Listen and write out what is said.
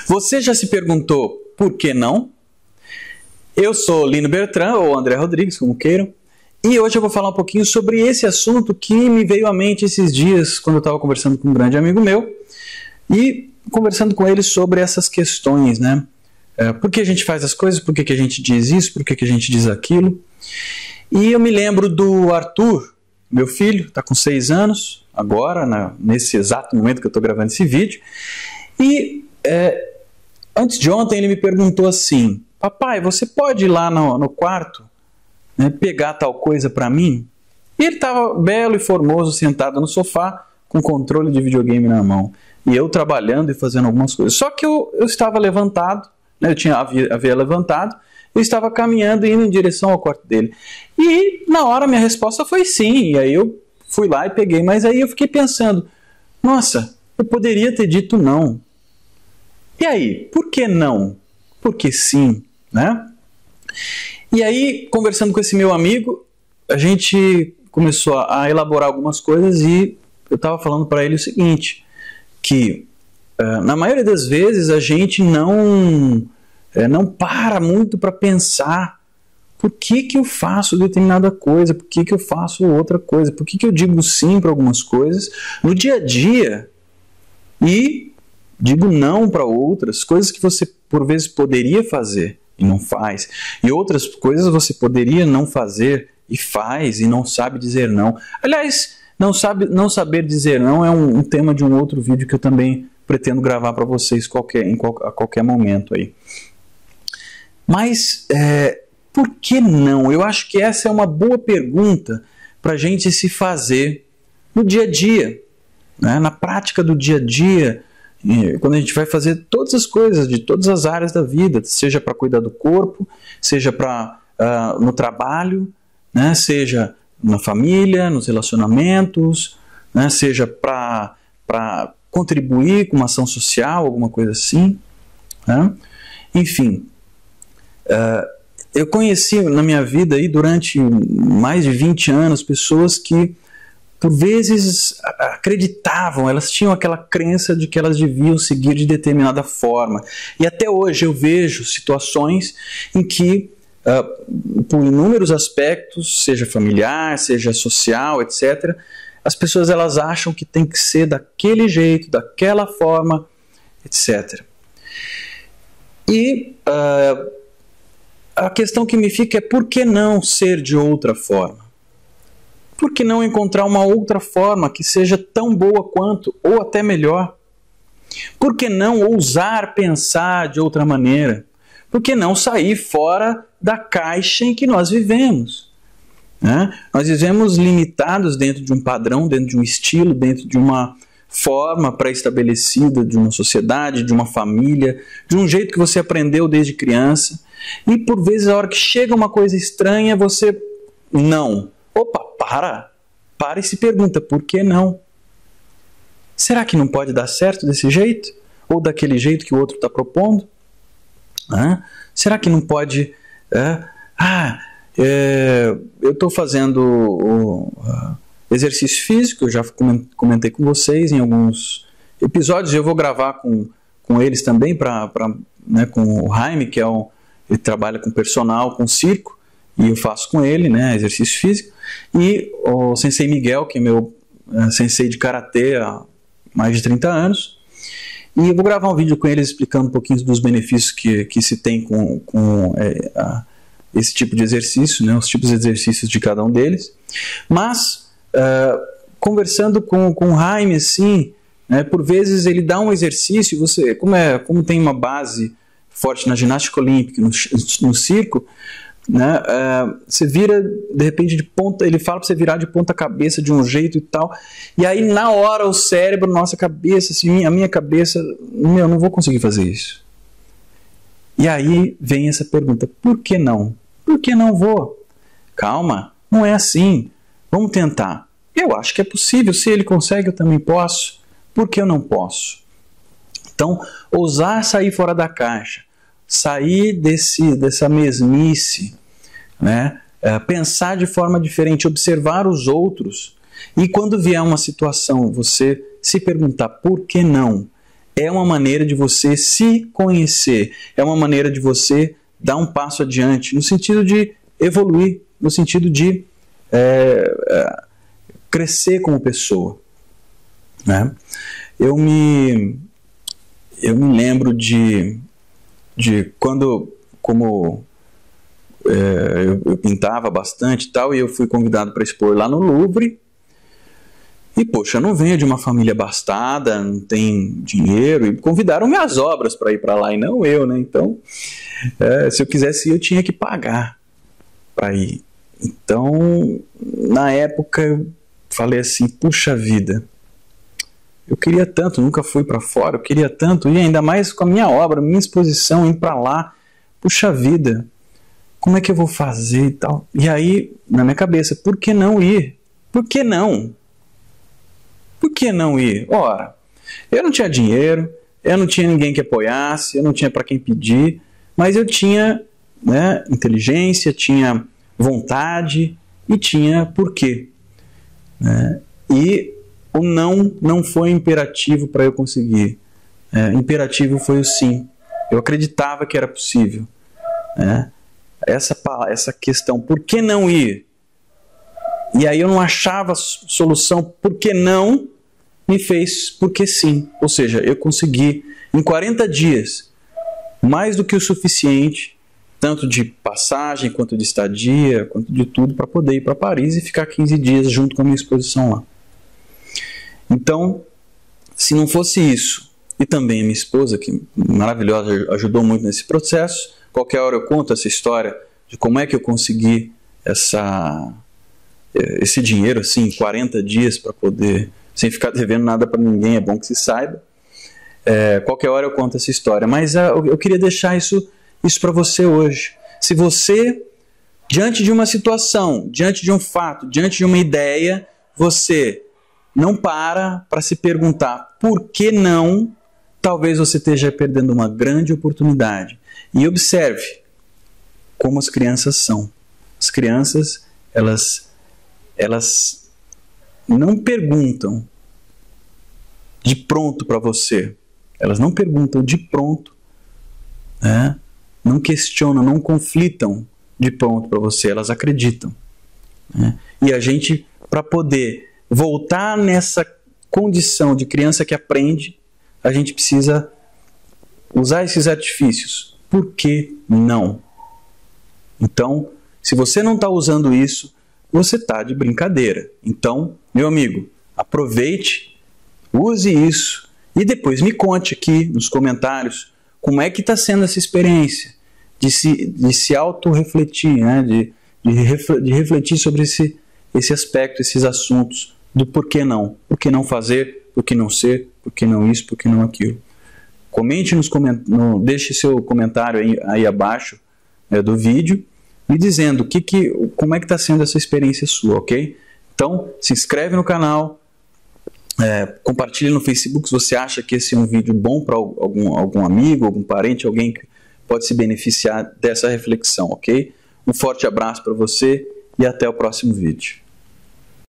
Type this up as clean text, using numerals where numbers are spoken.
Você já se perguntou por que não? Eu sou Lino Bertrand, ou André Rodrigues, como queiram, e hoje eu vou falar um pouquinho sobre esse assunto que me veio à mente esses dias, quando eu estava conversando com um grande amigo meu, e conversando com ele sobre essas questões, né? Por que a gente faz as coisas, por que a gente diz isso, por que a gente diz aquilo. E eu me lembro do Arthur, meu filho, está com 6 anos, agora, nesse exato momento que eu estou gravando esse vídeo, e antes de ontem ele me perguntou assim: papai, você pode ir lá no quarto, né, pegar tal coisa para mim? E ele estava belo e formoso, sentado no sofá, com controle de videogame na mão. E eu trabalhando e fazendo algumas coisas. Só que eu estava levantado, né, havia levantado, eu estava caminhando e indo em direção ao quarto dele. E na hora minha resposta foi sim, e aí eu fui lá e peguei. Mas aí eu fiquei pensando, nossa, eu poderia ter dito não. E aí, por que não? Por que sim, né? E aí, conversando com esse meu amigo, a gente começou a elaborar algumas coisas e eu estava falando para ele o seguinte, que na maioria das vezes a gente não para muito para pensar por que eu faço determinada coisa, por que eu faço outra coisa, por que eu digo sim para algumas coisas no dia a dia e digo não para outras, coisas que você por vezes poderia fazer e não faz, e outras coisas você poderia não fazer e faz e não sabe dizer não. Aliás, não saber dizer não é um tema de um outro vídeo que eu também pretendo gravar para vocês a qualquer momento aí. Mas por que não? Eu acho que essa é uma boa pergunta para a gente se fazer no dia a dia, né? Na prática do dia a dia, quando a gente vai fazer todas as coisas de todas as áreas da vida, seja para cuidar do corpo, seja no trabalho, né? Seja na família, nos relacionamentos, né? Seja para contribuir com uma ação social, alguma coisa assim, né? Enfim, eu conheci na minha vida aí, durante mais de 20 anos, pessoas que por vezes acreditavam, elas tinham aquela crença de que elas deviam seguir de determinada forma. E até hoje eu vejo situações em que, por inúmeros aspectos, seja familiar, seja social, etc., as pessoas elas acham que tem que ser daquele jeito, daquela forma, etc. E a questão que me fica é por que não ser de outra forma? Por que não encontrar uma outra forma que seja tão boa quanto, ou até melhor? Por que não ousar pensar de outra maneira? Por que não sair fora da caixa em que nós vivemos? Né? Nós vivemos limitados dentro de um padrão, dentro de um estilo, dentro de uma forma pré-estabelecida de uma sociedade, de uma família, de um jeito que você aprendeu desde criança. E por vezes a hora que chega uma coisa estranha, você não. Opa, para e se pergunta, por que não? Será que não pode dar certo desse jeito? Ou daquele jeito que o outro está propondo? Será que não pode... eu estou fazendo exercício físico, eu já comentei com vocês em alguns episódios, eu vou gravar com eles também, né, com o Jaime, que ele trabalha com personal, com circo, e eu faço com ele, né, exercício físico, e o Sensei Miguel, que é meu sensei de karatê há mais de 30 anos, e eu vou gravar um vídeo com eles explicando um pouquinho dos benefícios que se tem com esse tipo de exercício, né, os tipos de exercícios de cada um deles. Mas, conversando com o Jaime, assim, né, por vezes ele dá um exercício, você, como tem uma base forte na ginástica olímpica, no circo, né, você vira de repente de ponta, ele fala para você virar de ponta cabeça de um jeito e tal, e aí na hora o cérebro, nossa cabeça, assim, a minha cabeça, eu não vou conseguir fazer isso. E aí vem essa pergunta, por que não? Por que não vou? Calma, não é assim, vamos tentar. Eu acho que é possível, se ele consegue eu também posso, por que eu não posso? Então, ousar sair fora da caixa, sair dessa mesmice, né? Pensar de forma diferente, observar os outros, e quando vier uma situação, você se perguntar por que não, é uma maneira de você se conhecer, é uma maneira de você dar um passo adiante, no sentido de evoluir, no sentido de crescer como pessoa. Né? Eu me lembro de quando, como eu pintava bastante e tal, e eu fui convidado para expor lá no Louvre. E, poxa, eu não venho de uma família abastada, não tem dinheiro, e convidaram minhas obras para ir para lá e não eu, né? Então, se eu quisesse ir, eu tinha que pagar para ir. Então, na época, eu falei assim, puxa vida, eu queria tanto, nunca fui para fora, eu queria tanto, e ainda mais com a minha obra, minha exposição, indo para lá, puxa vida, como é que eu vou fazer e tal? E aí, na minha cabeça, por que não ir? Por que não? Por que não ir? Ora, eu não tinha dinheiro, eu não tinha ninguém que apoiasse, eu não tinha para quem pedir, mas eu tinha, né, inteligência, tinha vontade e tinha porquê. Né? E o não foi imperativo para eu conseguir. Imperativo foi o sim. Eu acreditava que era possível. Né? Essa questão, por que não ir? E aí eu não achava solução, por que não, me fez porque sim. Ou seja, eu consegui, em 40 dias, mais do que o suficiente, tanto de passagem, quanto de estadia, quanto de tudo, para poder ir para Paris e ficar 15 dias junto com a minha exposição lá. Então, se não fosse isso, e também a minha esposa, que maravilhosa, ajudou muito nesse processo, qualquer hora eu conto essa história de como é que eu consegui esse dinheiro, assim, em 40 dias para poder, sem ficar devendo nada para ninguém, é bom que se saiba. Qualquer hora eu conto essa história, mas eu queria deixar isso para você hoje. Se você, diante de uma situação, diante de um fato, diante de uma ideia, você não para se perguntar por que não, talvez você esteja perdendo uma grande oportunidade. E observe como as crianças são. As crianças, elas não perguntam de pronto para você. Elas não perguntam de pronto, né? Não questionam, não conflitam de pronto para você. Elas acreditam. Né? E a gente, para poder voltar nessa condição de criança que aprende, a gente precisa usar esses artifícios. Por que não? Então, se você não está usando isso, você está de brincadeira. Então, meu amigo, aproveite, use isso e depois me conte aqui nos comentários como é que está sendo essa experiência de se auto-refletir, né? de refletir sobre esse aspecto, esses assuntos do porquê não. Por que não fazer, por que não ser, por que não isso, por que não aquilo. Comente deixe seu comentário aí abaixo do vídeo, me dizendo como é que está sendo essa experiência sua, ok? Então, se inscreve no canal, compartilhe no Facebook se você acha que esse é um vídeo bom para algum amigo, algum parente, alguém que pode se beneficiar dessa reflexão, ok? Um forte abraço para você e até o próximo vídeo.